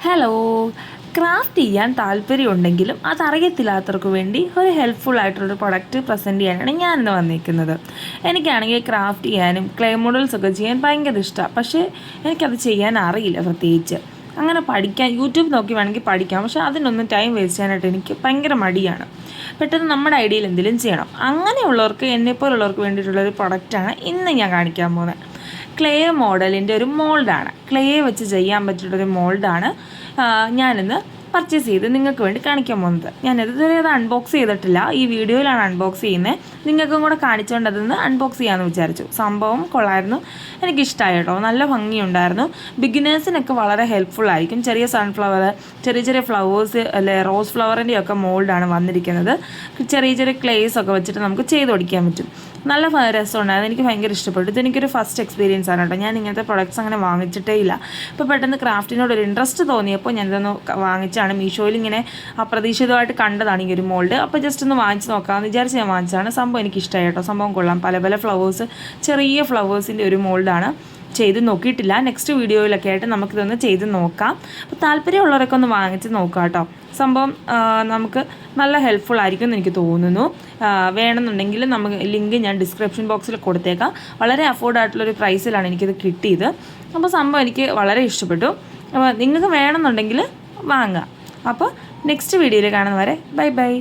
Hello, craft ചെയ്യാൻ താല്പര്യമുണ്ടെങ്കിലും അതറിയത്തില്ലാത്തവർക്ക് വേണ്ടി ഒരു ഹെൽപ്ഫുൾ ആയിട്ടുള്ളൊരു പ്രൊഡക്റ്റ് പ്രസൻറ്റ് ചെയ്യാനാണ് ഞാൻ ഇന്ന് വന്നിരിക്കുന്നത്. എനിക്കാണെങ്കിൽ ക്രാഫ്റ്റ് ചെയ്യാനും ക്ലേ മോഡൽസ് ഒക്കെ ചെയ്യാൻ ഭയങ്കര ഇഷ്ടമാണ്. പക്ഷേ എനിക്കത് ചെയ്യാൻ അറിയില്ല പ്രത്യേകിച്ച്. അങ്ങനെ പഠിക്കാൻ യൂട്യൂബ് നോക്കി വേണമെങ്കിൽ പഠിക്കാം, പക്ഷേ അതിനൊന്നും ടൈം വേസ്റ്റ് ചെയ്യാനായിട്ട് എനിക്ക് ഭയങ്കര മടിയാണ്. പെട്ടെന്ന് നമ്മുടെ ഐഡിയയിൽ എന്തെങ്കിലും ചെയ്യണം. അങ്ങനെയുള്ളവർക്ക്, എന്നെപ്പോലുള്ളവർക്ക് വേണ്ടിയിട്ടുള്ളൊരു പ്രൊഡക്റ്റാണ് ഇന്ന് ഞാൻ കാണിക്കാൻ പോകുന്നത്. ക്ലേ മോഡലിൻ്റെ ഒരു മോൾഡാണ്. ക്ലേ വെച്ച് ചെയ്യാൻ പറ്റിയിട്ടൊരു മോൾഡാണ് ഞാനിന്ന് പർച്ചേസ് ചെയ്ത് നിങ്ങൾക്ക് വേണ്ടി കാണിക്കാൻ പോകുന്നത്. ഞാനിതുവരെ അത് അൺബോക്സ് ചെയ്തിട്ടില്ല. ഈ വീഡിയോയിലാണ് അൺബോക്സ് ചെയ്യുന്നത്. നിങ്ങൾക്കും കൂടെ കാണിച്ചുകൊണ്ട് അതൊന്ന് അൺബോക്സ് ചെയ്യാമെന്ന് വിചാരിച്ചു. സംഭവം കൊള്ളായിരുന്നു, എനിക്കിഷ്ടമായി കേട്ടോ. നല്ല ഭംഗിയുണ്ടായിരുന്നു. ബിഗിനേഴ്സിനൊക്കെ വളരെ ഹെൽപ്ഫുൾ ആയിരിക്കും. ചെറിയ സൺഫ്ലവർ, ചെറിയ ചെറിയ ഫ്ലവേഴ്സ് അല്ലെ റോസ് ഫ്ലവറിൻ്റെയൊക്കെ മോൾഡാണ് വന്നിരിക്കുന്നത്. ചെറിയ ചെറിയ ക്ലേസ് ഒക്കെ വെച്ചിട്ട് നമുക്ക് ചെയ്ത് പഠിക്കാൻ പറ്റും. നല്ല രസമുണ്ടായിരുന്നു, എനിക്ക് ഭയങ്കര ഇഷ്ടപ്പെട്ടു. ഇതെനിക്കൊരു ഫസ്റ്റ് എക്സ്പീരിയൻസ് ആണ് കേട്ടോ. ഞാൻ ഇങ്ങനത്തെ പ്രൊഡക്ട്സ് അങ്ങനെ വാങ്ങിച്ചിട്ടേ ഇല്ല. ഇപ്പോൾ പെട്ടെന്ന് ക്രാഫ്റ്റിനോട് ഒരു ഇൻട്രസ്റ്റ് തോന്നിയപ്പോൾ ഞാനിതൊന്ന് വാങ്ങിച്ചാണ്. മീഷോയിൽ ഇങ്ങനെ അപ്രതീക്ഷിതമായിട്ട് കണ്ടതാണ് ഈ ഒരു മോൾഡ്. അപ്പോൾ ജസ്റ്റ് ഒന്ന് വാങ്ങിച്ച് നോക്കാമെന്ന് വിചാരിച്ച് ഞാൻ വാങ്ങിച്ചതാണ്. സംഭവം എനിക്ക് ഇഷ്ടമായി കേട്ടോ. സംഭവം കൊള്ളാം. പല പല ഫ്ലവേഴ്സ്, ചെറിയ ഫ്ലവേഴ്സിൻ്റെ ഒരു മോൾഡാണ്. ചെയ്ത് നോക്കിയിട്ടില്ല. നെക്സ്റ്റ് വീഡിയോയിലൊക്കെ ആയിട്ട് നമുക്കിതൊന്ന് ചെയ്ത് നോക്കാം. അപ്പോൾ താല്പര്യമുള്ളവരൊക്കെ ഒന്ന് വാങ്ങിച്ച് നോക്കാം കേട്ടോ. സംഭവം നമുക്ക് നല്ല ഹെൽപ്ഫുൾ ആയിരിക്കും എന്ന് എനിക്ക് തോന്നുന്നു. വേണമെന്നുണ്ടെങ്കിൽ നമുക്ക് ലിങ്ക് ഞാൻ ഡിസ്ക്രിപ്ഷൻ ബോക്സിൽ കൊടുത്തേക്കാം. വളരെ അഫോർഡായിട്ടുള്ളൊരു പ്രൈസിലാണ് എനിക്കിത് കിട്ടിയത്. അപ്പോൾ സംഭവം എനിക്ക് വളരെ ഇഷ്ടപ്പെട്ടു. അപ്പോൾ നിങ്ങൾക്ക് വേണമെന്നുണ്ടെങ്കിൽ വാങ്ങുക. അപ്പോൾ നെക്സ്റ്റ് വീഡിയോയിൽ കാണുന്നവരെ ബൈ ബൈ.